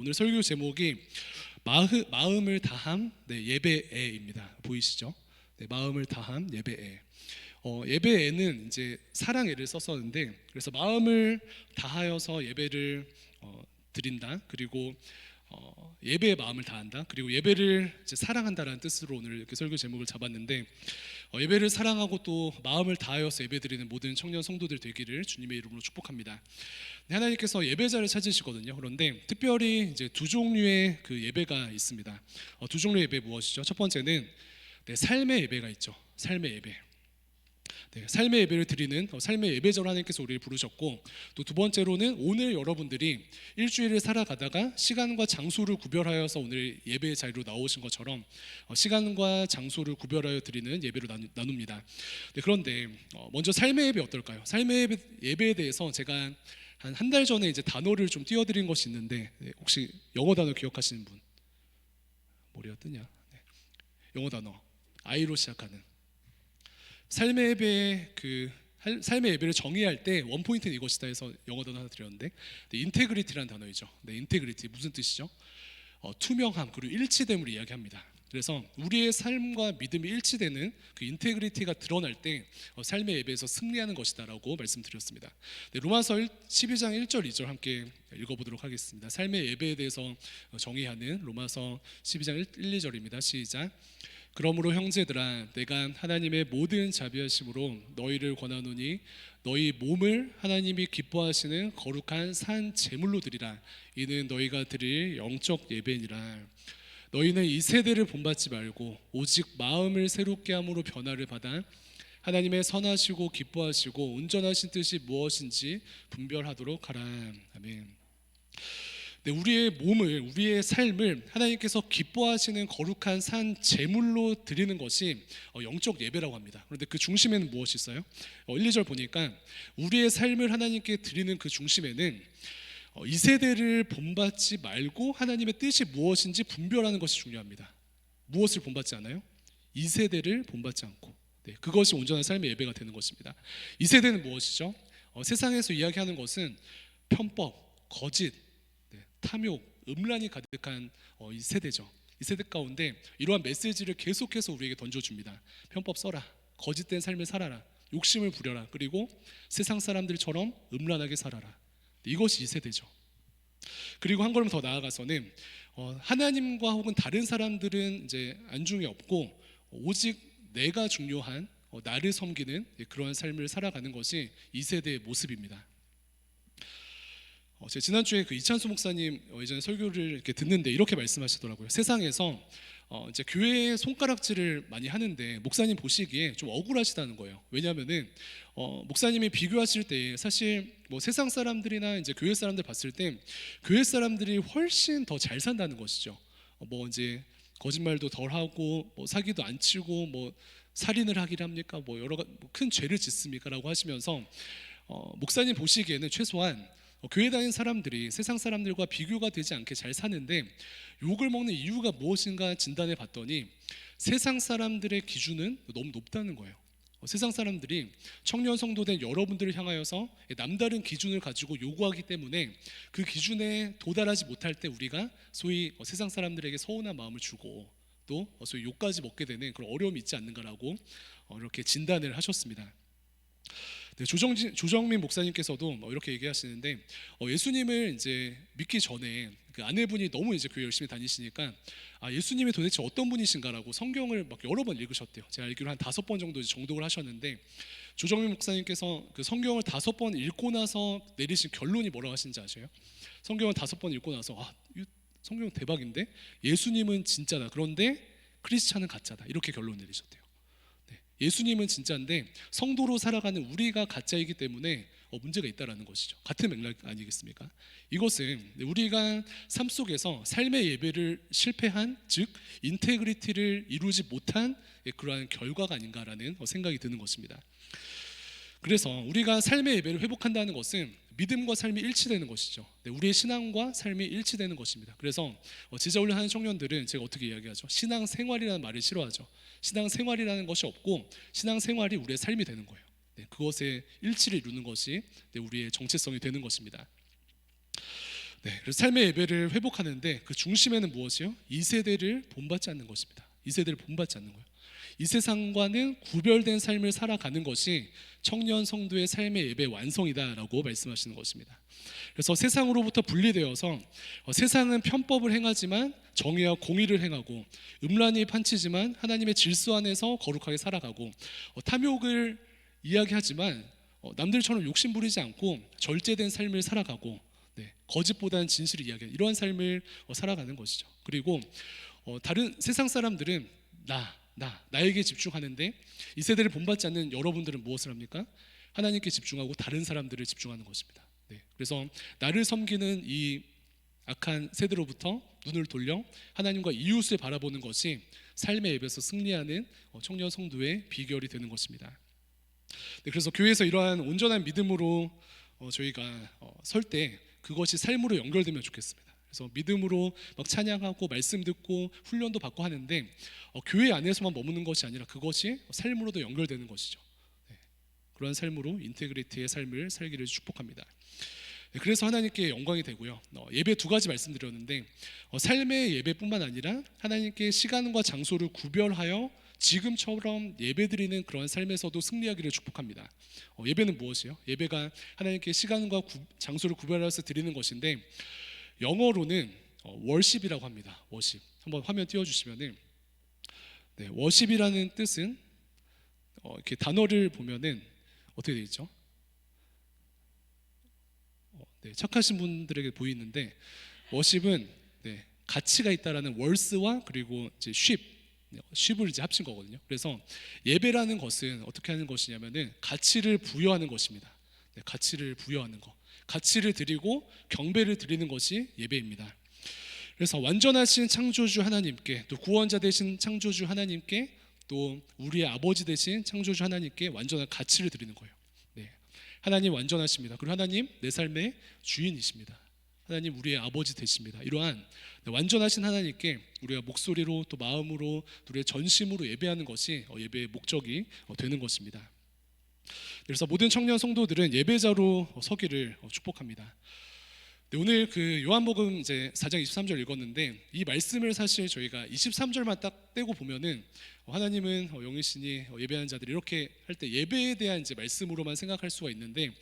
오늘 설교 제목이 마음을 다함 예배에입니다. 보이시죠? 네, 마음을 다함 예배에. 예배에는 이제 사랑에를 썼었는데, 그래서 마음을 다하여서 예배를 드린다. 그리고 예배에 마음을 다한다. 그리고 예배를 이제 사랑한다라는 뜻으로 오늘 이렇게 설교 제목을 잡았는데, 예배를 사랑하고 또 마음을 다하여서 예배드리는 모든 청년 성도들 되기를 주님의 이름으로 축복합니다. 하나님께서 예배자를 찾으시거든요. 그런데 특별히 이제 두 종류의 그 예배가 있습니다. 두 종류의 예배 무엇이죠? 첫 번째는 삶의 예배가 있죠. 삶의 예배. 삶의 예배를 드리는 삶의 예배자로 하나님께서 우리를 부르셨고, 또 두 번째로는 오늘 여러분들이 일주일을 살아가다가 시간과 장소를 구별하여서 오늘 예배의 자리로 나오신 것처럼 시간과 장소를 구별하여 드리는 예배로 나눕니다. 그런데 먼저 삶의 예배 어떨까요? 삶의 예배에 대해서 제가 한 달 전에 이제 단어를 좀 띄워드린 것이 있는데, 혹시 영어 단어 기억하시는 분? 뭐였더냐? 영어 단어 I로 시작하는 삶의 예배의 삶의 예배를 정의할 때 원포인트는 이것이다 해서 영어 단어 하나 드렸는데, 인테그리티라는 단어이죠. 인테그리티 무슨 뜻이죠? 투명함 그리고 일치됨을 이야기합니다. 그래서 우리의 삶과 믿음이 일치되는 그 인테그리티가 드러날 때 삶의 예배에서 승리하는 것이다라고 말씀드렸습니다. 로마서 12장 1절 2절 함께 읽어보도록 하겠습니다. 삶의 예배에 대해서 정의하는 로마서 12장 1, 2절입니다. 시작. 그러므로 형제들아, 내가 하나님의 모든 자비하심으로 너희를 권하노니 너희 몸을 하나님이 기뻐하시는 거룩한 산 제물로 드리라. 이는 너희가 드릴 영적 예배니라. 너희는 이 세대를 본받지 말고 오직 마음을 새롭게 함으로 변화를 받아 하나님의 선하시고 기뻐하시고 온전하신 뜻이 무엇인지 분별하도록 하라. 아멘. 우리의 몸을, 우리의 삶을 하나님께서 기뻐하시는 거룩한 산 제물로 드리는 것이 영적 예배라고 합니다. 그런데 그 중심에는 무엇이 있어요? 1, 2절 보니까 우리의 삶을 하나님께 드리는 그 중심에는 이 세대를 본받지 말고 하나님의 뜻이 무엇인지 분별하는 것이 중요합니다. 무엇을 본받지 않아요? 이 세대를 본받지 않고, 그것이 온전한 삶의 예배가 되는 것입니다. 이 세대는 무엇이죠? 세상에서 이야기하는 것은 편법, 거짓, 탐욕, 음란이 가득한 이 세대죠. 이 세대 가운데 이러한 메시지를 계속해서 우리에게 던져줍니다. 편법 써라, 거짓된 삶을 살아라, 욕심을 부려라, 그리고 세상 사람들처럼 음란하게 살아라. 이것이 이 세대죠. 그리고 한 걸음 더 나아가서는 하나님과 혹은 다른 사람들은 이제 안중에 없고 오직 내가 중요한 나를 섬기는 그러한 삶을 살아가는 것이 이 세대의 모습입니다. 제가 지난주에 그 이찬수 목사님 예전에 설교를 이렇게 듣는데 이렇게 말씀하시더라고요. 세상에서 이제 교회에 손가락질을 많이 하는데 목사님 보시기에 좀 억울하시다는 거예요. 왜냐하면은 목사님이 비교하실 때 사실 뭐 세상 사람들이나 이제 교회 사람들 봤을 때 교회 사람들이 훨씬 더 잘 산다는 것이죠. 뭐 이제 거짓말도 덜 하고 뭐 사기도 안 치고 뭐 살인을 하기를 합니까? 뭐 여러 큰 죄를 짓습니까라고 하시면서 목사님 보시기에는 최소한 교회 다니는 사람들이 세상 사람들과 비교가 되지 않게 잘 사는데 욕을 먹는 이유가 무엇인가 진단해 봤더니 세상 사람들의 기준은 너무 높다는 거예요. 세상 사람들이 청년 성도된 여러분들을 향하여서 남다른 기준을 가지고 요구하기 때문에 그 기준에 도달하지 못할 때 우리가 소위 세상 사람들에게 서운한 마음을 주고 또 소위 욕까지 먹게 되는 그런 어려움이 있지 않는가라고 이렇게 진단을 하셨습니다. 조정민 목사님께서도 이렇게 얘기하시는데 예수님을 이제 믿기 전에 그 아내분이 너무 이제 교회 열심히 다니시니까 예수님이 도대체 어떤 분이신가라고 성경을 막 여러 번 읽으셨대요. 제가 알기로 한 5번 정도 정독을 하셨는데 조정민 목사님께서 그 성경을 5번 읽고 나서 내리신 결론이 뭐라고 하시는지 아세요? 성경을 5번 읽고 나서 성경 대박인데 예수님은 진짜다. 그런데 크리스찬은 가짜다. 이렇게 결론 내리셨대요. 예수님은 진짜인데 성도로 살아가는 우리가 가짜이기 때문에 문제가 있다라는 것이죠. 같은 맥락 아니겠습니까? 이것은 우리가 삶 속에서 삶의 예배를 실패한, 즉 인테그리티를 이루지 못한 그러한 결과가 아닌가라는 생각이 드는 것입니다. 그래서 우리가 삶의 예배를 회복한다는 것은 믿음과 삶이 일치되는 것이죠. 우리의 신앙과 삶이 일치되는 것입니다. 그래서 제자훈련 하는 청년들은 제가 어떻게 이야기하죠? 신앙생활이라는 말을 싫어하죠. 신앙생활이라는 것이 없고 신앙생활이 우리의 삶이 되는 거예요. 그것에 일치를 이루는 것이 우리의 정체성이 되는 것입니다. 네, 그래서 삶의 예배를 회복하는데 그 중심에는 무엇이요? 2세대를 본받지 않는 것입니다. 2세대를 본받지 않는 거예요. 이 세상과는 구별된 삶을 살아가는 것이 청년 성도의 삶의 예배 완성이다라고 말씀하시는 것입니다. 그래서 세상으로부터 분리되어서 세상은 편법을 행하지만 정의와 공의를 행하고 음란이 판치지만 하나님의 질서 안에서 거룩하게 살아가고 탐욕을 이야기하지만 남들처럼 욕심 부리지 않고 절제된 삶을 살아가고 네, 거짓보다는 진실을 이야기하는 이러한 삶을 살아가는 것이죠. 그리고 다른 세상 사람들은 나에게 집중하는데 이 세대를 본받지 않는 여러분들은 무엇을 합니까? 하나님께 집중하고 다른 사람들을 집중하는 것입니다. 네, 그래서 나를 섬기는 이 악한 세대로부터 눈을 돌려 하나님과 이웃을 바라보는 것이 삶의 예배에서 승리하는 청년 성도의 비결이 되는 것입니다. 네, 그래서 교회에서 이러한 온전한 믿음으로 저희가 설 때 그것이 삶으로 연결되면 좋겠습니다. 그래서 믿음으로 막 찬양하고 말씀 듣고 훈련도 받고 하는데 교회 안에서만 머무는 것이 아니라 그것이 삶으로도 연결되는 것이죠. 네, 그러한 삶으로 인테그리티의 삶을 살기를 축복합니다. 네, 그래서 하나님께 영광이 되고요. 예배 두 가지 말씀드렸는데 삶의 예배뿐만 아니라 하나님께 시간과 장소를 구별하여 지금처럼 예배드리는 그런 삶에서도 승리하기를 축복합니다. 예배는 무엇이요? 예배가 하나님께 시간과 장소를 구별해서 드리는 것인데 영어로는 월십이라고 합니다. 월십. 한번 화면 띄워주시면은 네, 월십이라는 뜻은 이렇게 단어를 보면은 어떻게 되어 있죠? 네, 착하신 분들에게 보이는데 워십은 네, 가치가 있다라는 월스와 그리고 이제 쉽을 이제 합친 거거든요. 그래서 예배라는 것은 어떻게 하는 것이냐면은 가치를 부여하는 것입니다. 네, 가치를 부여하는 것, 가치를 드리고 경배를 드리는 것이 예배입니다. 그래서 완전하신 창조주 하나님께 또 구원자 되신 창조주 하나님께 또 우리의 아버지 되신 창조주 하나님께 완전한 가치를 드리는 거예요. 네, 하나님 완전하십니다. 그리고 하나님 내 삶의 주인이십니다. 하나님 우리의 아버지 되십니다. 이러한 완전하신 하나님께 우리가 목소리로 또 마음으로 또 우리의 전심으로 예배하는 것이 예배의 목적이 되는 것입니다. 그래서 모든 청년 성도들은 예배자로 서기를 축복합니다. 네, 오늘 그 요한복음 이제 4장 23절 읽었는데 이 말씀을 사실 저희가 23절만 딱 떼고 보면은 하나님은 영이시니 예배하는 자들이 이렇게 할 때 예배에 대한 이제 말씀으로만 생각할 수가 있는데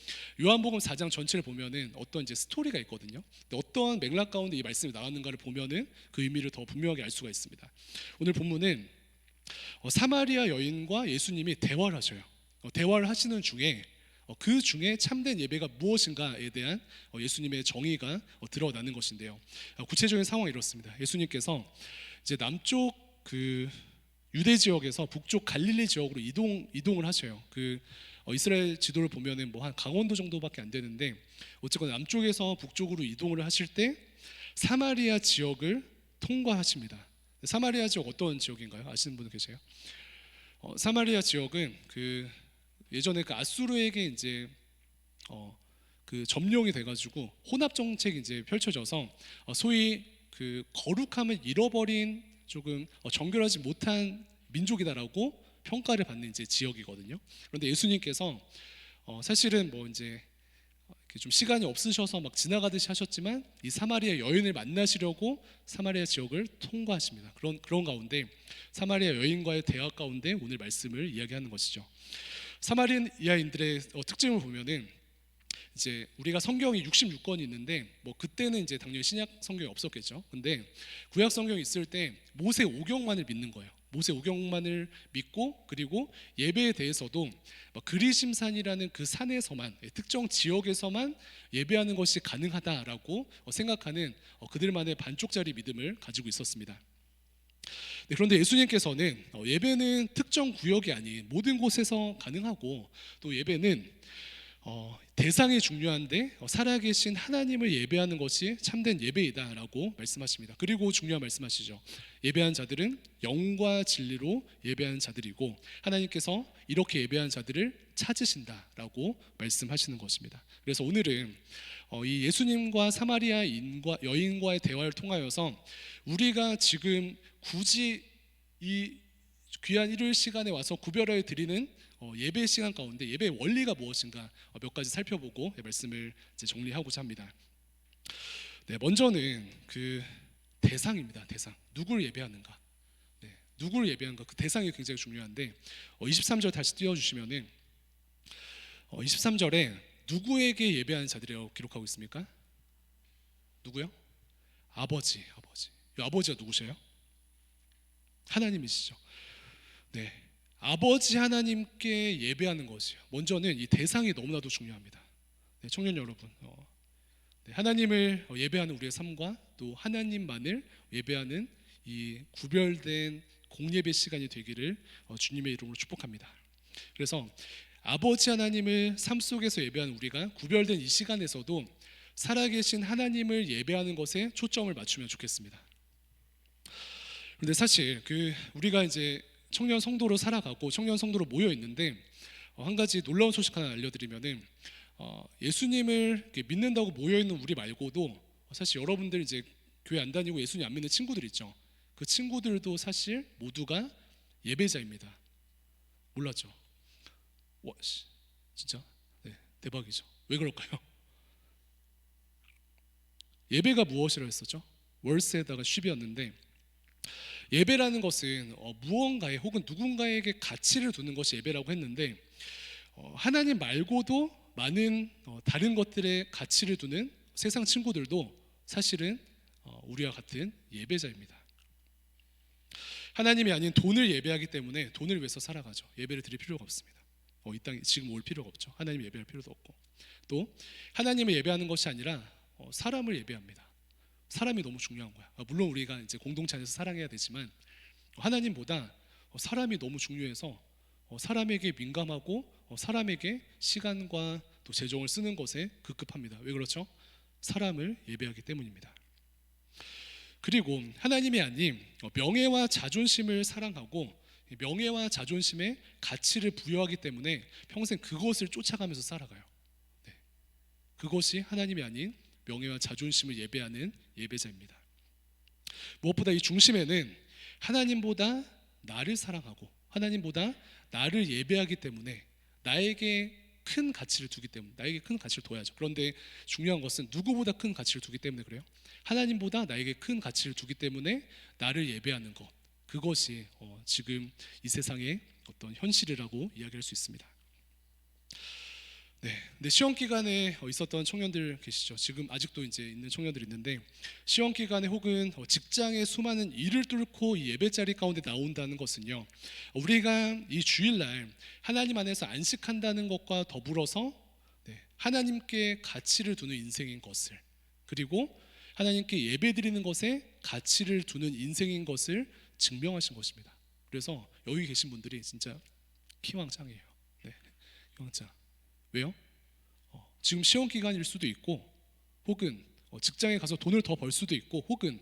요한복음 4장 전체를 보면은 어떤 이제 스토리가 있거든요. 어떤 맥락 가운데 이 말씀이 나왔는가를 보면은 그 의미를 더 분명하게 알 수가 있습니다. 오늘 본문은 사마리아 여인과 예수님이 대화를 하셔요. 대화를 하시는 중에 그 중에 참된 예배가 무엇인가에 대한 예수님의 정의가 드러나는 것인데요. 구체적인 상황이 이렇습니다. 예수님께서 이제 남쪽 그 유대 지역에서 북쪽 갈릴리 지역으로 이동을 하셔요. 그 이스라엘 지도를 보면은 뭐 한 강원도 정도밖에 안 되는데 어쨌거나 남쪽에서 북쪽으로 이동을 하실 때 사마리아 지역을 통과하십니다. 사마리아 지역 어떤 지역인가요? 아시는 분 계세요? 사마리아 지역은 그 예전에 그 아수르에게 이제 그 점령이 돼가지고 혼합 정책이 이제 펼쳐져서 소위 그 거룩함을 잃어버린 조금 정결하지 못한 민족이다라고 평가를 받는 이제 지역이거든요. 그런데 예수님께서 사실은 뭐 이제 좀 시간이 없으셔서 막 지나가듯이 하셨지만 이 사마리아 여인을 만나시려고 사마리아 지역을 통과하십니다. 그런 가운데 사마리아 여인과의 대화 가운데 오늘 말씀을 이야기하는 것이죠. 사마리아인들의 특징을 보면은 이제 우리가 성경이 66권이 있는데 뭐 그때는 이제 당연히 신약 성경이 없었겠죠. 근데 구약 성경이 있을 때 모세 오경만을 믿는 거예요. 모세 오경만을 믿고 그리고 예배에 대해서도 그리심산이라는 그 산에서만 특정 지역에서만 예배하는 것이 가능하다라고 생각하는 그들만의 반쪽짜리 믿음을 가지고 있었습니다. 네, 그런데 예수님께서는 예배는 특정 구역이 아닌 모든 곳에서 가능하고 또 예배는 대상이 중요한데 살아계신 하나님을 예배하는 것이 참된 예배이다라고 말씀하십니다. 그리고 중요한 말씀하시죠. 예배한 자들은 영과 진리로 예배하는 자들이고 하나님께서 이렇게 예배하는 자들을 찾으신다라고 말씀하시는 것입니다. 그래서 오늘은 이 예수님과 사마리아 여인과의 대화를 통하여서 우리가 지금 굳이 이 귀한 일요일 시간에 와서 구별하여 드리는 예배 시간 가운데 예배의 원리가 무엇인가 몇 가지 살펴보고 말씀을 이제 정리하고자 합니다. 네, 먼저는 그 대상입니다. 대상. 누구를 예배하는가? 네, 누구를 예배하는가? 그 대상이 굉장히 중요한데 23절 다시 띄워주시면은 23절에 누구에게 예배하는 자들이라고 기록하고 있습니까? 누구요? 아버지, 아버지. 이 아버지가 누구세요? 하나님이시죠. 네, 아버지 하나님께 예배하는 것이요. 먼저는 이 대상이 너무나도 중요합니다. 네, 청년 여러분, 네, 하나님을 예배하는 우리의 삶과 또 하나님만을 예배하는 이 구별된 공예배 시간이 되기를 주님의 이름으로 축복합니다. 그래서 아버지 하나님을 삶 속에서 예배하는 우리가 구별된 이 시간에서도 살아계신 하나님을 예배하는 것에 초점을 맞추면 좋겠습니다. 그런데 사실 우리가 이제 청년 성도로 살아가고 청년 성도로 모여 있는데 한 가지 놀라운 소식 하나 알려드리면은 예수님을 이렇게 믿는다고 모여 있는 우리 말고도 사실 여러분들 이제 교회 안 다니고 예수님 안 믿는 친구들 있죠. 그 친구들도 사실 모두가 예배자입니다. 몰랐죠? 와, 진짜? 네, 대박이죠. 왜 그럴까요? 예배가 무엇이라 했었죠? 월세에다가 쉽이었는데 예배라는 것은 무언가에 혹은 누군가에게 가치를 두는 것이 예배라고 했는데 하나님 말고도 많은 다른 것들에 가치를 두는 세상 친구들도 사실은 우리와 같은 예배자입니다. 하나님이 아닌 돈을 예배하기 때문에 돈을 위해서 살아가죠. 예배를 드릴 필요가 없습니다. 이 땅에 지금 올 필요가 없죠. 하나님 예배할 필요도 없고 또 하나님을 예배하는 것이 아니라 사람을 예배합니다. 사람이 너무 중요한 거야. 물론 우리가 이제 공동체 안에서 사랑해야 되지만 하나님보다 사람이 너무 중요해서 사람에게 민감하고 사람에게 시간과 또 재정을 쓰는 것에 급급합니다. 왜 그렇죠? 사람을 예배하기 때문입니다. 그리고 하나님이 아닌 명예와 자존심을 사랑하고 명예와 자존심에 가치를 부여하기 때문에 평생 그것을 쫓아가면서 살아가요. 네. 그것이 하나님이 아닌 명예와 자존심을 예배하는 예배자입니다. 무엇보다 이 중심에는 하나님보다 나를 사랑하고 하나님보다 나를 예배하기 때문에 나에게 큰 가치를 두기 때문에 나에게 큰 가치를 둬야죠. 그런데 중요한 것은 누구보다 큰 가치를 두기 때문에 그래요. 하나님보다 나에게 큰 가치를 두기 때문에 나를 예배하는 것, 그것이 지금 이 세상의 어떤 현실이라고 이야기할 수 있습니다. 네, 근데 시험 기간에 있었던 청년들 계시죠? 지금 아직도 이제 있는 청년들 있는데 시험 기간에 혹은 직장의 수많은 일을 뚫고 이 예배 자리 가운데 나온다는 것은요, 우리가 이 주일날 하나님 안에서 안식한다는 것과 더불어서 하나님께 가치를 두는 인생인 것을, 그리고 하나님께 예배드리는 것에 가치를 두는 인생인 것을 증명하신 것입니다. 그래서 여기 계신 분들이 진짜 희망장이에요. 네, 희망장. 왜요? 지금 시험 기간일 수도 있고, 혹은 직장에 가서 돈을 더 벌 수도 있고, 혹은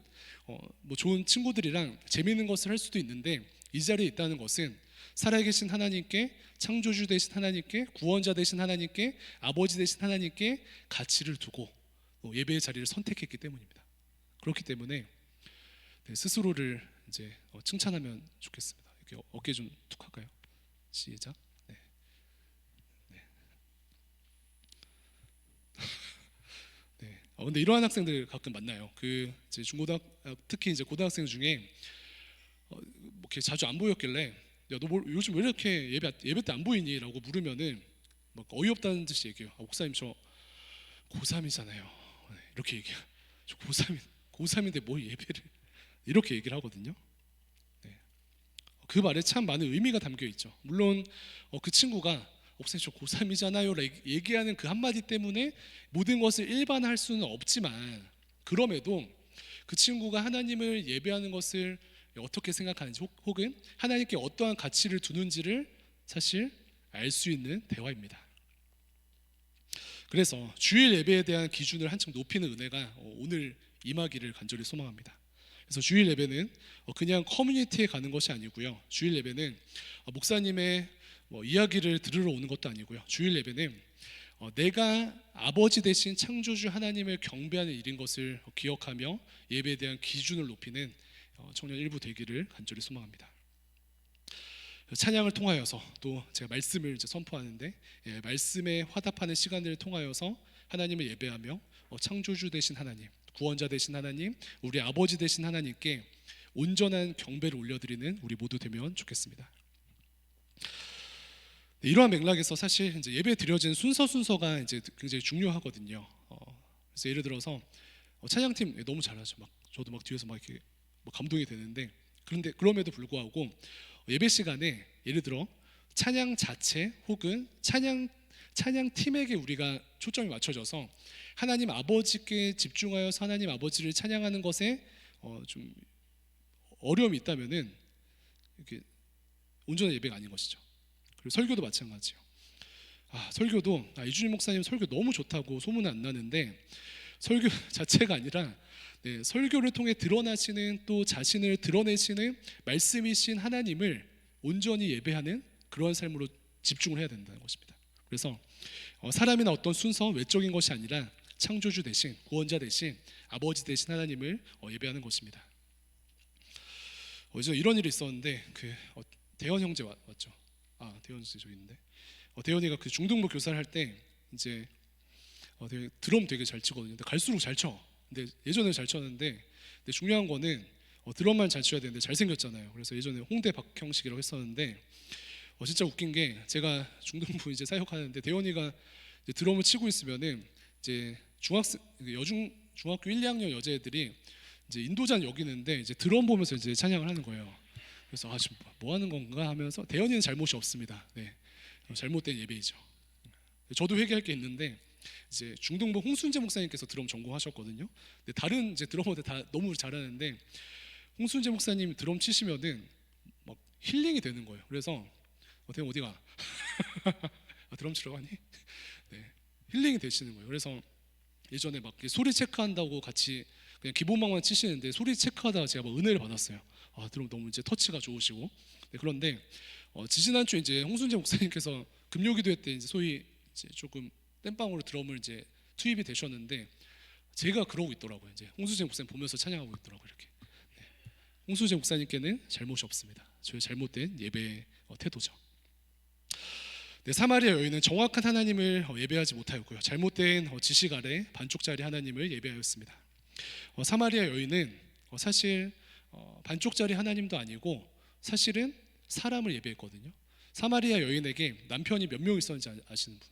뭐 좋은 친구들이랑 재미있는 것을 할 수도 있는데, 이 자리에 있다는 것은 살아계신 하나님께, 창조주 되신 하나님께, 구원자 되신 하나님께, 아버지 되신 하나님께 가치를 두고 예배의 자리를 선택했기 때문입니다. 그렇기 때문에 스스로를 이제 칭찬하면 좋겠습니다. 이렇게 어깨 좀 툭 할까요? 시작. 근데 이러한 학생들 가끔 만나요. 이제 특히 이제 고등학생 중에 뭐 이렇게 자주 안 보였길래, 야, 너 요즘 왜 이렇게 예배 때 안 보이니?라고 물으면은 막 어이없다는 듯이 얘기해요. 목사님 저 고3이잖아요. 이렇게 얘기해요. 저 고3인데 뭐 예배를 이렇게 얘기를 하거든요. 네. 그 말에 참 많은 의미가 담겨 있죠. 물론 그 친구가 목사님 저 고3이잖아요 얘기하는 그 한마디 때문에 모든 것을 일반화할 수는 없지만, 그럼에도 그 친구가 하나님을 예배하는 것을 어떻게 생각하는지 혹은 하나님께 어떠한 가치를 두는지를 사실 알 수 있는 대화입니다. 그래서 주일 예배에 대한 기준을 한층 높이는 은혜가 오늘 임하기를 간절히 소망합니다. 그래서 주일 예배는 그냥 커뮤니티에 가는 것이 아니고요, 주일 예배는 목사님의 이야기를 들으러 오는 것도 아니고요, 주일 예배는 내가 아버지 대신 창조주 하나님을 경배하는 일인 것을 기억하며 예배에 대한 기준을 높이는 청년 일부 되기를 간절히 소망합니다. 찬양을 통하여서 또 제가 말씀을 이제 선포하는데, 말씀에 화답하는 시간을 통하여서 하나님을 예배하며 창조주 되신 하나님, 구원자 되신 하나님, 우리 아버지 되신 하나님께 온전한 경배를 올려드리는 우리 모두 되면 좋겠습니다. 네, 이러한 맥락에서 사실 이제 예배 드려진 순서가 이제 굉장히 중요하거든요. 그래서 예를 들어서 찬양팀 너무 잘하죠. 막 저도 막 뒤에서 막 이렇게 막 감동이 되는데, 그런데 그럼에도 불구하고 예배 시간에 예를 들어 찬양 자체 혹은 찬양 팀에게 우리가 초점이 맞춰져서 하나님 아버지께 집중하여서 하나님 아버지를 찬양하는 것에 좀 어려움이 있다면은 이렇게 온전한 예배가 아닌 것이죠. 그리고 설교도 마찬가지요. 설교도 이준희 목사님 설교 너무 좋다고 소문은 안 나는데 설교 자체가 아니라 설교를 통해 드러나시는 또 자신을 드러내시는 말씀이신 하나님을 온전히 예배하는 그런 삶으로 집중을 해야 된다는 것입니다. 그래서 사람이나 어떤 순서 외적인 것이 아니라 창조주 대신 구원자 대신 아버지 대신 하나님을 예배하는 것입니다. 어제 이런 일이 있었는데 대현 형제 왔죠. 대현 씨 저기 있는데 대현이가 그 중등부 교사를 할 때 이제 드럼 되게 잘 치거든요. 근데 갈수록 잘 쳐. 근데 예전에 잘 쳤는데 근데 중요한 거는 드럼만 잘 쳐야 되는데 잘 생겼잖아요. 그래서 예전에 홍대 박형식이라고 했었는데 진짜 웃긴 게 제가 중등부 이제 사역하는데 대현이가 이제 드럼을 치고 있으면은 이제 중학교 1, 2학년 여자애들이 이제 인도자는 여기는데 이제 드럼 보면서 이제 찬양을 하는 거예요. 그래서 지금 뭐 하는 건가 하면서 대현이는 잘못이 없습니다. 잘못된 예배이죠. 저도 회개할 게 있는데 이제 중등부 홍순재 목사님께서 드럼 전공하셨거든요. 근데 다른 이제 드러머들 다 너무 잘하는데 홍순재 목사님 드럼 치시면은 막 힐링이 되는 거예요. 그래서 대현 어디가? 드럼 치러 가니? 힐링이 되시는 거예요. 그래서 예전에 막 소리 체크한다고 같이 그냥 기본만만 치시는데 소리 체크하다가 제가 막 은혜를 받았어요. 드럼 너무 이제 터치가 좋으시고. 그런데 지지난주 이제 홍순재 목사님께서 금요기도회 때 이제 소위 이제 조금 땜빵으로 드럼을 이제 투입이 되셨는데 제가 그러고 있더라고요. 이제 홍순재 목사님 보면서 찬양하고 있더라고요. 이렇게. 홍순재 목사님께는 잘못이 없습니다. 저의 잘못된 예배 태도죠. 사마리아 여인은 정확한 하나님을 예배하지 못하였고요. 잘못된 지식 아래 반쪽짜리 하나님을 예배하였습니다. 사마리아 여인은 사실 반쪽짜리 하나님도 아니고 사실은 사람을 예배했거든요. 사마리아 여인에게 남편이 몇 명 있었는지 아시는 분?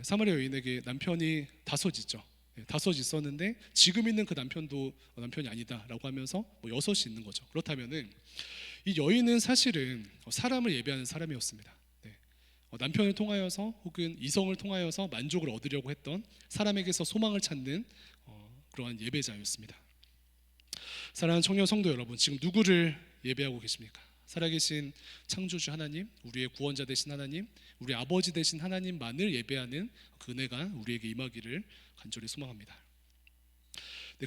사마리아 여인에게 남편이 5 있죠. 5 있었는데 지금 있는 그 남편도 남편이 아니다라고 하면서 6이 있는 거죠. 그렇다면은 이 여인은 사실은 사람을 예배하는 사람이었습니다. 남편을 통하여서 혹은 이성을 통하여서 만족을 얻으려고 했던 사람에게서 소망을 찾는 그러한 예배자였습니다. 사랑하는 청년 성도 여러분, 지금 누구를 예배하고 계십니까? 살아계신 창조주 하나님, 우리의 구원자 되신 하나님, 우리 아버지 되신 하나님만을 예배하는 그 은혜가 우리에게 임하기를 간절히 소망합니다.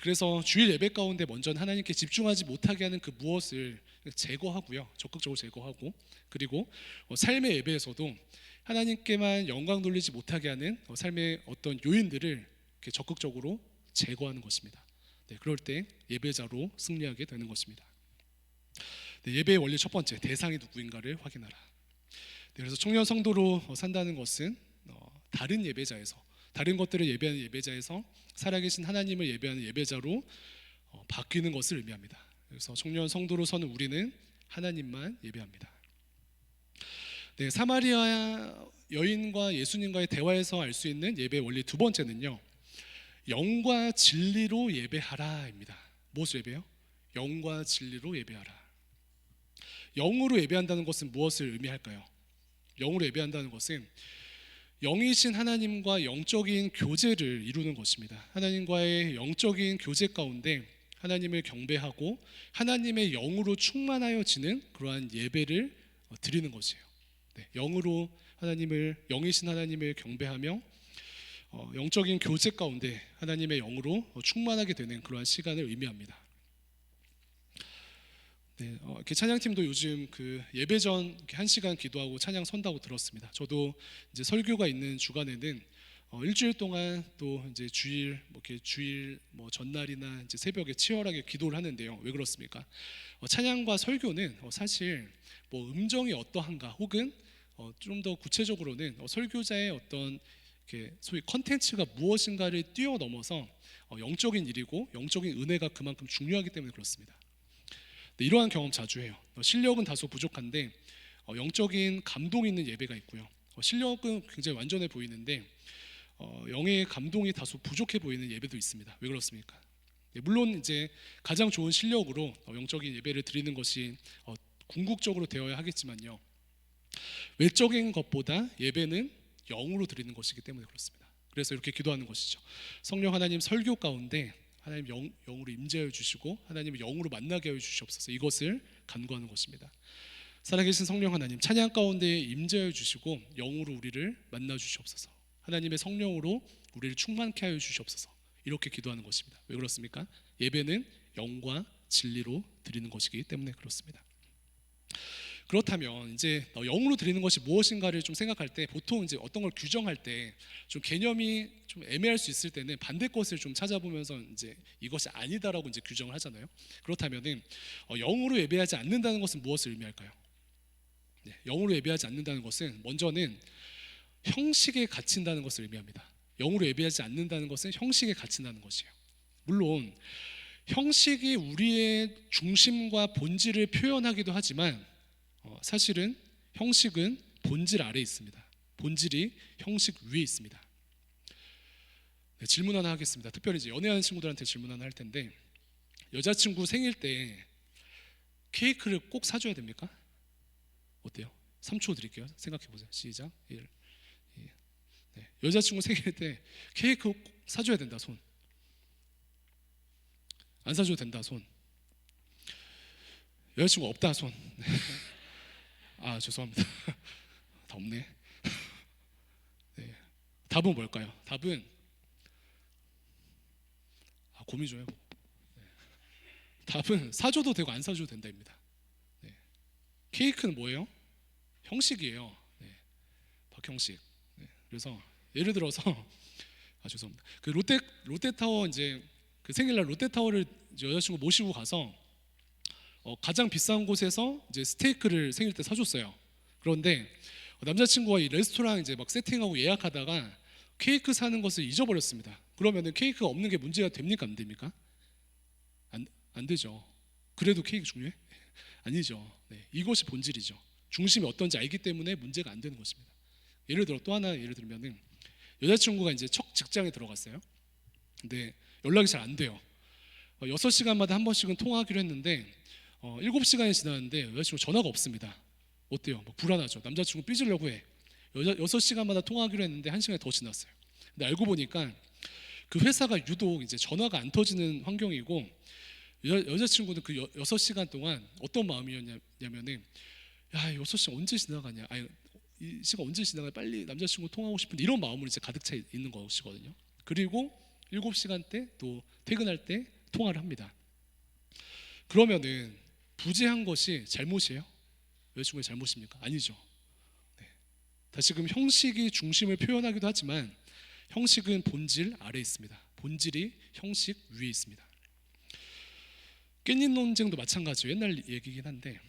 그래서 주일 예배 가운데 먼저 하나님께 집중하지 못하게 하는 그 무엇을 제거하고요, 적극적으로 제거하고, 그리고 삶의 예배에서도 하나님께만 영광 돌리지 못하게 하는 삶의 어떤 요인들을 이렇게 적극적으로 제거하는 것입니다. 그럴 때 예배자로 승리하게 되는 것입니다. 예배의 원리 첫 번째, 대상이 누구인가를 확인하라. 그래서 청년 성도로 산다는 것은 다른 예배자에서, 다른 것들을 예배하는 예배자에서 살아계신 하나님을 예배하는 예배자로 바뀌는 것을 의미합니다. 그래서 청년 성도로 서는 우리는 하나님만 예배합니다. 사마리아 여인과 예수님과의 대화에서 알 수 있는 예배의 원리 두 번째는요, 영과 진리로 예배하라입니다. 무엇을 예배해요? 영과 진리로 예배하라. 영으로 예배한다는 것은 무엇을 의미할까요? 영으로 예배한다는 것은 영이신 하나님과 영적인 교제를 이루는 것입니다. 하나님과의 영적인 교제 가운데 하나님을 경배하고 하나님의 영으로 충만하여지는 그러한 예배를 드리는 것이에요. 영으로 영이신 하나님을 경배하며 영적인 교제 가운데 하나님의 영으로 충만하게 되는 그러한 시간을 의미합니다. 이렇게 찬양팀도 요즘 그 예배 전 1시간 기도하고 찬양 선다고 들었습니다. 저도 이제 설교가 있는 주간에는 일주일 동안 또 이제 주일 전날이나 이제 새벽에 치열하게 기도를 하는데요. 왜 그렇습니까? 찬양과 설교는 사실 음정이 어떠한가, 혹은 좀 더 구체적으로는 설교자의 어떤 이렇게 소위 컨텐츠가 무엇인가를 뛰어넘어서 영적인 일이고 영적인 은혜가 그만큼 중요하기 때문에 그렇습니다. 네, 이러한 경험 자주 해요. 실력은 다소 부족한데 영적인 감동이 있는 예배가 있고요. 실력은 굉장히 완전해 보이는데 영의 감동이 다소 부족해 보이는 예배도 있습니다. 왜 그렇습니까? 네, 물론 이제 가장 좋은 실력으로 영적인 예배를 드리는 것이 궁극적으로 되어야 하겠지만요. 외적인 것보다 예배는 영으로 드리는 것이기 때문에 그렇습니다. 그래서 이렇게 기도하는 것이죠. 성령 하나님 설교 가운데 하나님 영으로 임재하여 주시고 하나님을 영으로 만나게 하여 주시옵소서. 이것을 간구하는 것입니다. 살아계신 성령 하나님 찬양 가운데 임재하여 주시고 영으로 우리를 만나 주시옵소서. 하나님의 성령으로 우리를 충만케 하여 주시옵소서. 이렇게 기도하는 것입니다. 왜 그렇습니까? 예배는 영과 진리로 드리는 것이기 때문에 그렇습니다. 그렇다면 이제 영으로 드리는 것이 무엇인가를 좀 생각할 때 보통 이제 어떤 걸 규정할 때 좀 개념이 좀 애매할 수 있을 때는 반대 것을 좀 찾아보면서 이제 이것이 아니다라고 이제 규정을 하잖아요. 그렇다면은 영으로 예배하지 않는다는 것은 무엇을 의미할까요? 네, 영으로 예배하지 않는다는 것은 먼저는 형식에 갇힌다는 것을 의미합니다. 영으로 예배하지 않는다는 것은 형식에 갇힌다는 것이에요. 물론 형식이 우리의 중심과 본질을 표현하기도 하지만 사실은 형식은 본질 아래에 있습니다. 본질이 형식 위에 있습니다. 네, 질문 하나 하겠습니다. 특별히 이제 연애하는 친구들한테 질문 하나 할 텐데 여자친구 생일 때 케이크를 꼭 사줘야 됩니까? 어때요? 3초 드릴게요. 생각해 보세요. 시작. 1, 2. 네. 여자친구 생일 때 케이크 꼭 사줘야 된다. 손. 안 사줘도 된다. 손. 여자친구 없다. 손. 네. 아 죄송합니다. 다 없네. 네. 답은 뭘까요? 답은 고민 좀 해보고. 네. 답은 사줘도 되고 안 사줘도 된다입니다. 네. 케이크는 뭐예요? 형식이에요. 네. 박형식. 네. 그래서 예를 들어서 죄송합니다. 그 롯데타워 이제 그 생일날 롯데타워를 여자친구 모시고 가서 가장 비싼 곳에서 이제 스테이크를 생일 때 사줬어요. 그런데 남자친구가 이 레스토랑 이제 막 세팅하고 예약하다가 케이크 사는 것을 잊어버렸습니다. 그러면은 케이크가 없는 게 문제가 됩니까 안 됩니까? 안 되죠. 그래도 케이크 중요해? 아니죠. 네, 이것이 본질이죠. 중심이 어떤지 알기 때문에 문제가 안 되는 것입니다. 예를 들어 또 하나 예를 들면은 여자친구가 이제 첫 직장에 들어갔어요. 근데 연락이 잘 안 돼요. 6시간마다 한 번씩은 통화하기로 했는데 7시간이 지났는데 여자친구 전화가 없습니다. 어때요? 불안하죠. 남자친구 삐지려고 해. 6시간마다 통화하기로 했는데 1시간이 더 지났어요. 근데 알고 보니까 그 회사가 유독 이제 전화가 안 터지는 환경이고 여자친구는 그 6시간 동안 어떤 마음이었냐면은 야 6시간 언제 지나가냐, 아니 이 시간 언제 지나가냐, 빨리 남자친구 통화하고 싶은데 이런 마음으로 이제 가득 차 있는 것이거든요. 그리고 7시간 때 또 퇴근할 때 통화를 합니다. 그러면은 부재한 것이 잘못이에요? 여자친구의 잘못입니까? 아니죠. 네. 다시금 형식이 중심을 표현하기도 하지만 형식은 본질 아래에 있습니다. 본질이 형식 위에 있습니다. 깻잎 논쟁도 마찬가지예요. 옛날 얘기긴 한데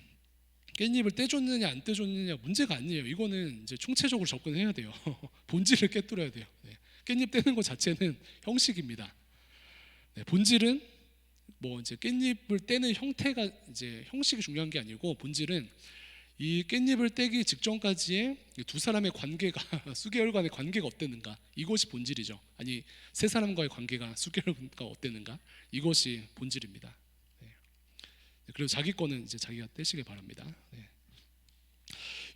깻잎을 떼줬느냐 안 떼줬느냐 문제가 아니에요. 이거는 이제 총체적으로 접근해야 돼요. 본질을 꿰뚫어야 돼요. 네. 깻잎 떼는 것 자체는 형식입니다. 네. 본질은 뭐 이제 깻잎을 떼는 형태가 이제 형식이 중요한 게 아니고 본질은 이 깻잎을 떼기 직전까지의 두 사람의 관계가 수개월간의 관계가 어땠는가, 이것이 본질이죠. 아니 세 사람과의 관계가 수개월간 어땠는가, 이것이 본질입니다. 네. 그리고 자기 거는 이제 자기가 떼시길 바랍니다. 네.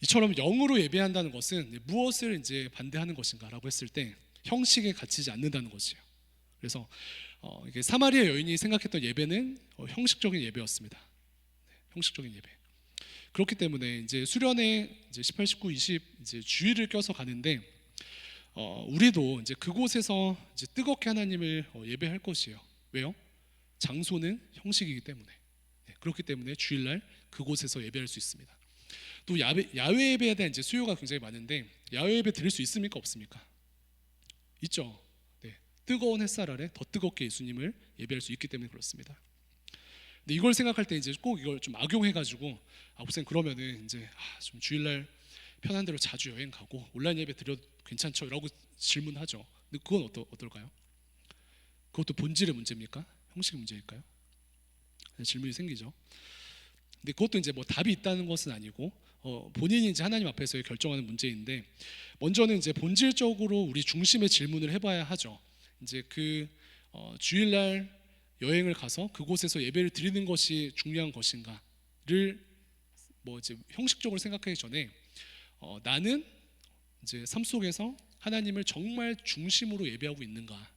이처럼 영으로 예배한다는 것은 무엇을 이제 반대하는 것인가라고 했을 때 형식에 갇히지 않는다는 것이에요. 그래서 이게 사마리아 여인이 생각했던 예배는 형식적인 예배였습니다. 네, 형식적인 예배. 그렇기 때문에 이제 수련회 이제 18, 19, 20 이제 주일을 껴서 가는데 우리도 이제 그곳에서 이제 뜨겁게 하나님을 예배할 것이에요. 왜요? 장소는 형식이기 때문에. 네, 그렇기 때문에 주일날 그곳에서 예배할 수 있습니다. 또 야외 예배에 대한 이제 수요가 굉장히 많은데 야외 예배 드릴 수 있습니까 없습니까? 있죠. 네, 뜨거운 햇살 아래 더 뜨겁게 예수님을 예배할 수 있기 때문에 그렇습니다. 근데 이걸 생각할 때 이제 꼭 이걸 좀 악용해가지고 목사님 그러면은 이제 좀 주일날 편한 대로 자주 여행 가고 온라인 예배 드려도 괜찮죠? 라고 질문하죠. 근데 그건 어떨까요? 그것도 본질의 문제입니까? 형식의 문제일까요? 질문이 생기죠. 근데 그것도 이제 뭐 답이 있다는 것은 아니고 본인이 이제 하나님 앞에서의 결정하는 문제인데, 먼저는 이제 본질적으로 우리 중심의 질문을 해봐야 하죠. 이제 주일날 여행을 가서 그곳에서 예배를 드리는 것이 중요한 것인가를 뭐 이제 형식적으로 생각하기 전에 나는 이제 삶 속에서 하나님을 정말 중심으로 예배하고 있는가,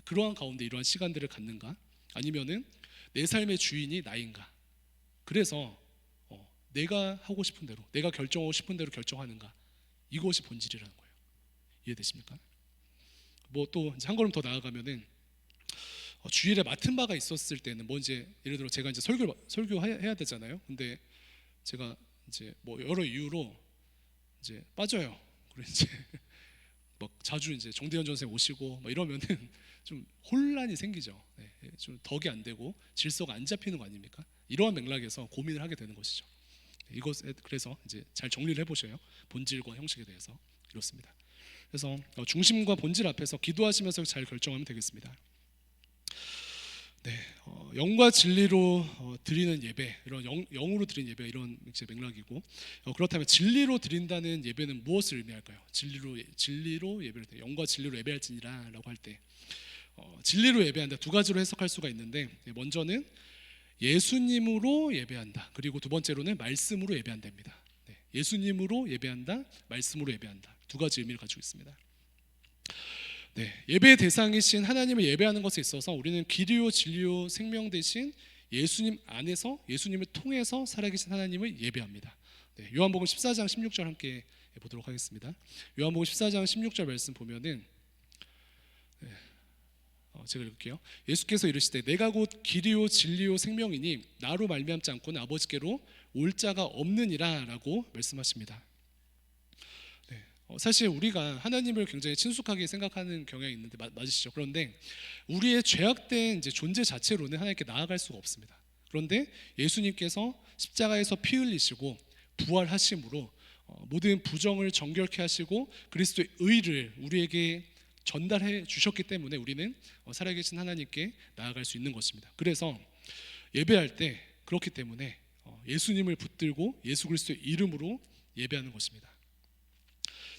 그러한 가운데 이러한 시간들을 갖는가, 아니면은 내 삶의 주인이 나인가. 그래서 내가 하고 싶은 대로, 내가 결정하고 싶은 대로 결정하는가, 이것이 본질이라는 거예요. 이해되십니까? 뭐 또 한 걸음 더 나아가면은 주일에 맡은 바가 있었을 때는 뭐 이제 예를 들어 제가 이제 설교해야 되잖아요. 근데 제가 이제 뭐 여러 이유로 이제 빠져요. 그리고 이제 막 자주 이제 정대현 전생 오시고 막 이러면은 좀 혼란이 생기죠. 네, 좀 덕이 안 되고 질서가 안 잡히는 거 아닙니까? 이러한 맥락에서 고민을 하게 되는 것이죠. 그래서 이제 잘 정리를 해보셔요. 본질과 형식에 대해서. 이렇습니다. 그래서 중심과 본질 앞에서 기도하시면서 잘 결정하면 되겠습니다. 네, 영과 진리로 드리는 예배, 이런 영으로 드리는 예배, 이런 이제 맥락이고, 그렇다면 진리로 드린다는 예배는 무엇을 의미할까요? 진리로 예배를 드려, 영과 진리로 예배할지니라라고 할 때, 진리로 예배한다 두 가지로 해석할 수가 있는데, 먼저는 예수님으로 예배한다, 그리고 두 번째로는 말씀으로 예배한답니다. 네, 예수님으로 예배한다, 말씀으로 예배한다, 두 가지 의미를 가지고 있습니다. 네, 예배의 대상이신 하나님을 예배하는 것에 있어서 우리는 길이요 진리요 생명 되신 예수님 안에서, 예수님을 통해서 살아계신 하나님을 예배합니다. 네, 요한복음 14장 16절 함께 보도록 하겠습니다. 요한복음 14장 16절 말씀 보면은, 제가 읽을게요. 예수께서 이르시되 내가 곧 길이요 진리요 생명이니 나로 말미암지 않고는 아버지께로 올 자가 없느니라 라고 말씀하십니다. 네, 사실 우리가 하나님을 굉장히 친숙하게 생각하는 경향이 있는데 맞으시죠? 그런데 우리의 죄악된 이제 존재 자체로는 하나님께 나아갈 수가 없습니다. 그런데 예수님께서 십자가에서 피 흘리시고 부활하심으로 모든 부정을 정결케 하시고 그리스도의 의를 우리에게 전달해 주셨기 때문에 우리는 살아계신 하나님께 나아갈 수 있는 것입니다. 그래서 예배할 때 그렇기 때문에 예수님을 붙들고 예수 그리스도의 이름으로 예배하는 것입니다.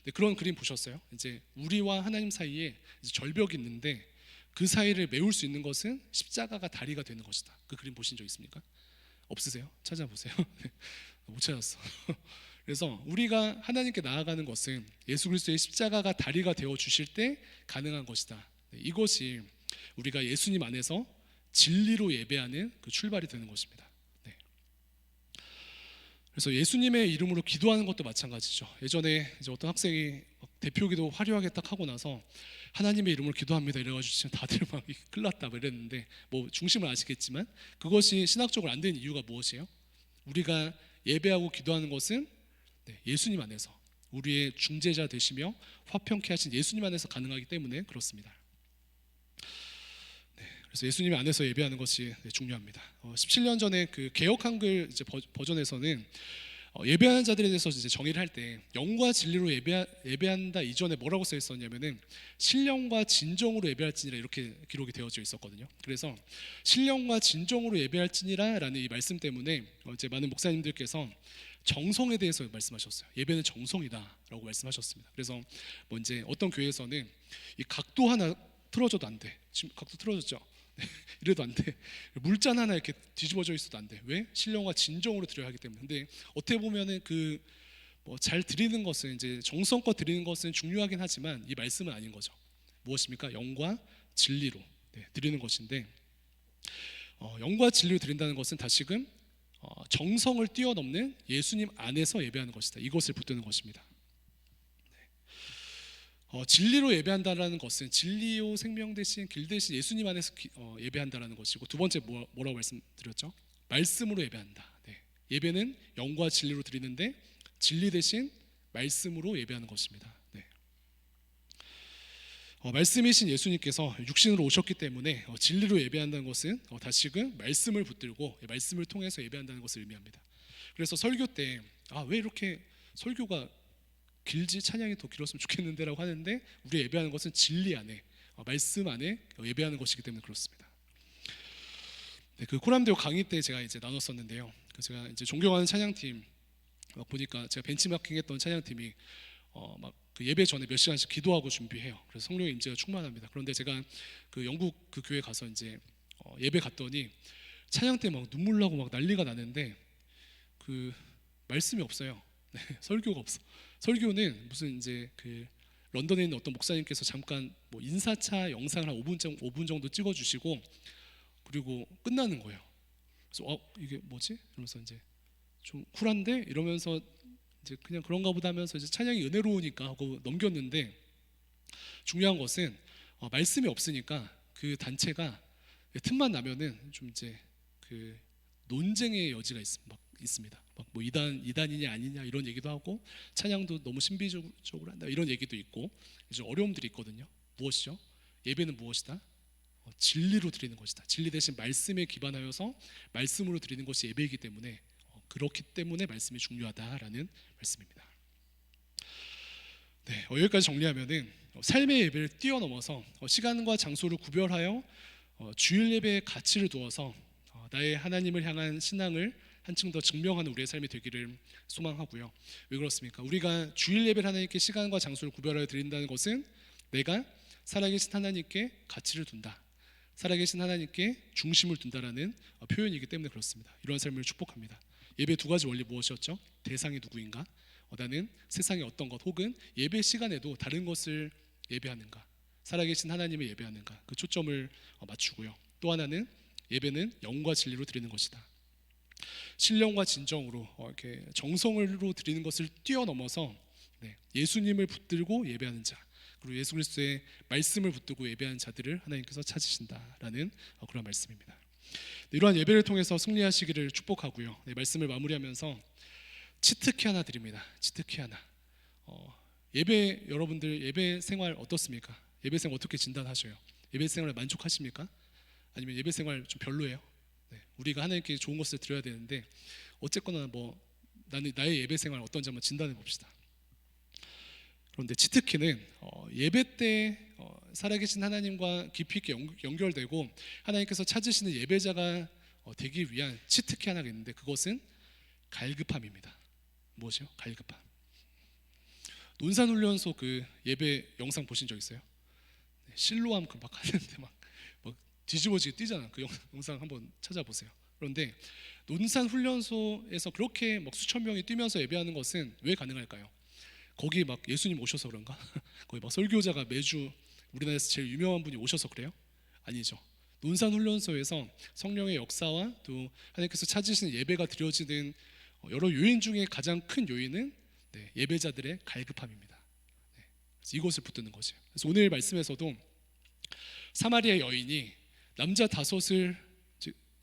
네, 그런 그림 보셨어요? 이제 우리와 하나님 사이에 이제 절벽이 있는데 그 사이를 메울 수 있는 것은 십자가가 다리가 되는 것이다. 그 그림 보신 적 있습니까? 없으세요? 찾아보세요. 못 찾았어. 그래서 우리가 하나님께 나아가는 것은 예수 그리스도의 십자가가 다리가 되어 주실 때 가능한 것이다. 이것이 우리가 예수님 안에서 진리로 예배하는 그 출발이 되는 것입니다. 네. 그래서 예수님의 이름으로 기도하는 것도 마찬가지죠. 예전에 이제 어떤 학생이 대표기도 화려하게 딱 하고 나서 하나님의 이름으로 기도합니다 이래가지고 다들 막 큰일 났다 이랬는데, 뭐 중심을 아시겠지만 그것이 신학적으로 안 되는 이유가 무엇이에요? 우리가 예배하고 기도하는 것은 예수님 안에서 우리의 중재자 되시며 화평케 하신 예수님 안에서 가능하기 때문에 그렇습니다. 네, 그래서 예수님 안에서 예배하는 것이 중요합니다. 17년 전에 그 개역 한글 이제 버전에서는 예배하는 자들에 대해서 이제 정의를 할 때 영과 진리로 예배한다 이전에 뭐라고 써 있었냐면은 신령과 진정으로 예배할지니라 이렇게 기록이 되어져 있었거든요. 그래서 신령과 진정으로 예배할지니라라는 이 말씀 때문에 이제 많은 목사님들께서 정성에 대해서 말씀하셨어요. 예배는 정성이다라고 말씀하셨습니다. 그래서 뭐 이제 어떤 교회에서는 이 각도 하나 틀어져도 안 돼. 지금 각도 틀어졌죠? 이래도 안 돼. 물잔 하나 이렇게 뒤집어져 있어도 안 돼. 왜? 신령과 진정으로 드려야 하기 때문에. 근데 어떻게 보면은 뭐 잘 드리는 것은 이제 정성껏 드리는 것은 중요하긴 하지만 이 말씀은 아닌 거죠. 무엇입니까? 영과 진리로 드리는 것인데, 영과 진리로 드린다는 것은 다시금 정성을 뛰어넘는 예수님 안에서 예배하는 것이다. 이것을 붙드는 것입니다. 진리로 예배한다라는 것은 진리요 생명 대신 길 대신 예수님 안에서 예배한다라는 것이고, 두 번째 뭐라고 말씀드렸죠? 말씀으로 예배한다. 네. 예배는 영과 진리로 드리는데 진리 대신 말씀으로 예배하는 것입니다. 네. 말씀이신 예수님께서 육신으로 오셨기 때문에 진리로 예배한다는 것은 다시금 말씀을 붙들고 말씀을 통해서 예배한다는 것을 의미합니다. 그래서 설교 때 왜 이렇게 설교가 길지, 찬양이 더 길었으면 좋겠는데 라고 하는데, 우리 예배하는 것은 진리 안에 말씀 안에 예배하는 것이기 때문에 그렇습니다. 네, 그 코람데오 강의 때 제가 이제 나눴었는데요. 제가 이제 존경하는 찬양팀 보니까 제가 벤치마킹했던 찬양팀이 막그 예배 전에 몇 시간씩 기도하고 준비해요. 그래서 성령의 임재가 충만합니다. 그런데 제가 그 영국 그 교회 가서 이제 예배 갔더니 찬양 때 막 눈물 나고 막 난리가 나는데 그 말씀이 없어요. 네, 설교가 없어. 설교는 무슨 이제 그 런던에 있는 어떤 목사님께서 잠깐 뭐 인사차 영상을 한 5분 정도 찍어주시고 그리고 끝나는 거예요. 그래서 이게 뭐지? 이러면서 이제 좀 쿨한데 이러면서 이제 그냥 그런가 보다 하면서 이제 찬양이 은혜로우니까 하고 넘겼는데 중요한 것은 말씀이 없으니까 그 단체가 틈만 나면은 좀 이제 그 논쟁의 여지가 있습니다. 막 뭐 이단이냐 아니냐 이런 얘기도 하고 찬양도 너무 신비적으로 한다 이런 얘기도 있고 이제 어려움들이 있거든요. 무엇이죠? 예배는 무엇이다? 진리로 드리는 것이다. 진리 대신 말씀에 기반하여서 말씀으로 드리는 것이 예배이기 때문에 그렇기 때문에 말씀이 중요하다라는 말씀입니다. 네, 여기까지 정리하면은 삶의 예배를 뛰어넘어서 시간과 장소를 구별하여 주일 예배의 가치를 두어서 나의 하나님을 향한 신앙을 한층 더 증명하는 우리의 삶이 되기를 소망하고요. 왜 그렇습니까? 우리가 주일 예배를 하나님께 시간과 장소를 구별하여 드린다는 것은 내가 살아계신 하나님께 가치를 둔다, 살아계신 하나님께 중심을 둔다라는 표현이기 때문에 그렇습니다. 이런 삶을 축복합니다. 예배 두 가지 원리 무엇이었죠? 대상이 누구인가? 나는 세상의 어떤 것 혹은 예배 시간에도 다른 것을 예배하는가? 살아계신 하나님을 예배하는가? 그 초점을 맞추고요. 또 하나는 예배는 영과 진리로 드리는 것이다. 신령과 진정으로 이렇게 정성으로 드리는 것을 뛰어넘어서 예수님을 붙들고 예배하는 자, 그리고 예수 그리스도의 말씀을 붙들고 예배하는 자들을 하나님께서 찾으신다라는 그런 말씀입니다. 이러한 예배를 통해서 승리하시기를 축복하고요. 말씀을 마무리하면서 치트키 하나 드립니다. 치트키 하나. 예배 여러분들 예배 생활 어떻습니까? 예배 생활 어떻게 진단하셔요? 예배 생활에 만족하십니까? 아니면 예배 생활 좀 별로예요? 우리가 하나님께 좋은 것을 드려야 되는데 어쨌거나 뭐 나의 예배 생활 어떤지 한번 진단해 봅시다. 그런데 치트키는 예배 때 살아계신 하나님과 깊이 있게 연결되고 하나님께서 찾으시는 예배자가 되기 위한 치트키 하나가 있는데 그것은 갈급함입니다. 무엇이요? 갈급함. 논산훈련소 그 예배 영상 보신 적 있어요? 실로암 막 하는데 막 뒤집어지게 뛰잖아. 그 영상 한번 찾아보세요. 그런데 논산훈련소에서 그렇게 막 수천 명이 뛰면서 예배하는 것은 왜 가능할까요? 거기 막 예수님 오셔서 그런가? 거기 막 설교자가 매주 우리나라에서 제일 유명한 분이 오셔서 그래요? 아니죠. 논산훈련소에서 성령의 역사와 또 하나님께서 찾으시는 예배가 드려지는 여러 요인 중에 가장 큰 요인은 예배자들의 갈급함입니다. 그래서 이것을 붙드는 거죠. 그래서 오늘 말씀에서도 사마리아 여인이 남자 5을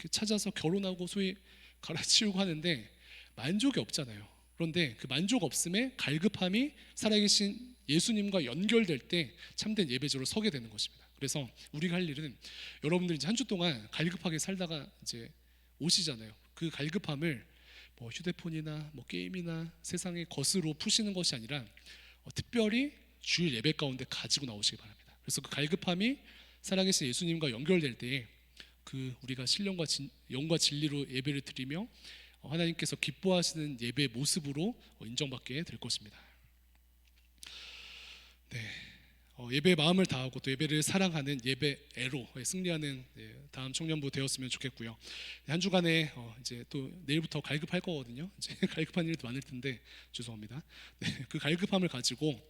찾아서 결혼하고 소위 갈아치우고 하는데 만족이 없잖아요. 그런데 그 만족 없음에 갈급함이 살아계신 예수님과 연결될 때 참된 예배자로 서게 되는 것입니다. 그래서 우리가 할 일은 여러분들이 이제 한 주 동안 갈급하게 살다가 이제 오시잖아요. 그 갈급함을 뭐 휴대폰이나 뭐 게임이나 세상의 것으로 푸시는 것이 아니라 특별히 주일 예배 가운데 가지고 나오시기 바랍니다. 그래서 그 갈급함이 살아계신 예수님과 연결될 때에 그 우리가 신령과 영과 진리로 예배를 드리며 하나님께서 기뻐하시는 예배의 모습으로 인정받게 될 것입니다. 예배의 마음을 다하고 또 예배를 사랑하는 예배애로 승리하는 다음 청년부 되었으면 좋겠고요. 한 주간에 이제 또 내일부터 갈급할 거거든요. 이제 갈급한 일도 많을 텐데 죄송합니다. 그 갈급함을 가지고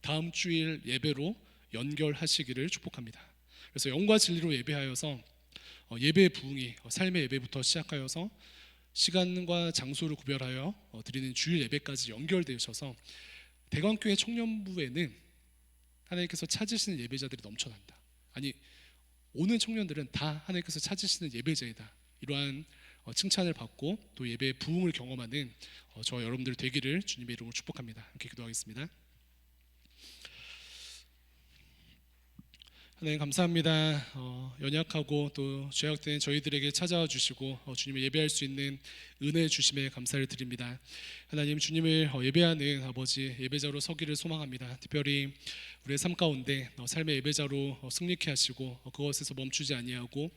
다음 주일 예배로 연결하시기를 축복합니다. 그래서 영과 진리로 예배하여서 예배의 부흥이 삶의 예배부터 시작하여서 시간과 장소를 구별하여 드리는 주일 예배까지 연결되셔서 대광교회 청년부에는 하나님께서 찾으시는 예배자들이 넘쳐난다. 아니 오는 청년들은 다 하나님께서 찾으시는 예배자이다. 이러한 칭찬을 받고 또 예배의 부흥을 경험하는 저 여러분들 되기를 주님의 이름으로 축복합니다. 함께 기도하겠습니다. 하나님 감사합니다. 연약하고 또 죄악된 저희들에게 찾아와 주시고 주님을 예배할 수 있는 은혜 주심에 감사를 드립니다. 하나님 주님을 예배하는 아버지 예배자로 서기를 소망합니다. 특별히 우리의 삶 가운데 삶의 예배자로 승리케 하시고 그것에서 멈추지 아니하고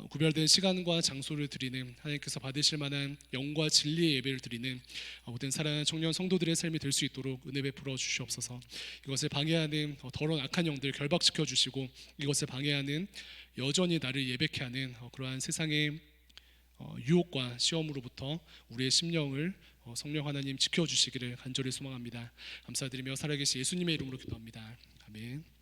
구별된 시간과 장소를 드리는 하나님께서 받으실 만한 영과 진리의 예배를 드리는 모든 사랑하는 청년 성도들의 삶이 될 수 있도록 은혜 베풀어 주시옵소서. 이것을 방해하는 더러운 악한 영들 결박시켜 주시고 이것을 방해하는 여전히 나를 예배케 하는 그러한 세상의 유혹과 시험으로부터 우리의 심령을 성령 하나님 지켜주시기를 간절히 소망합니다. 감사드리며 살아계신 예수님의 이름으로 기도합니다. 아멘.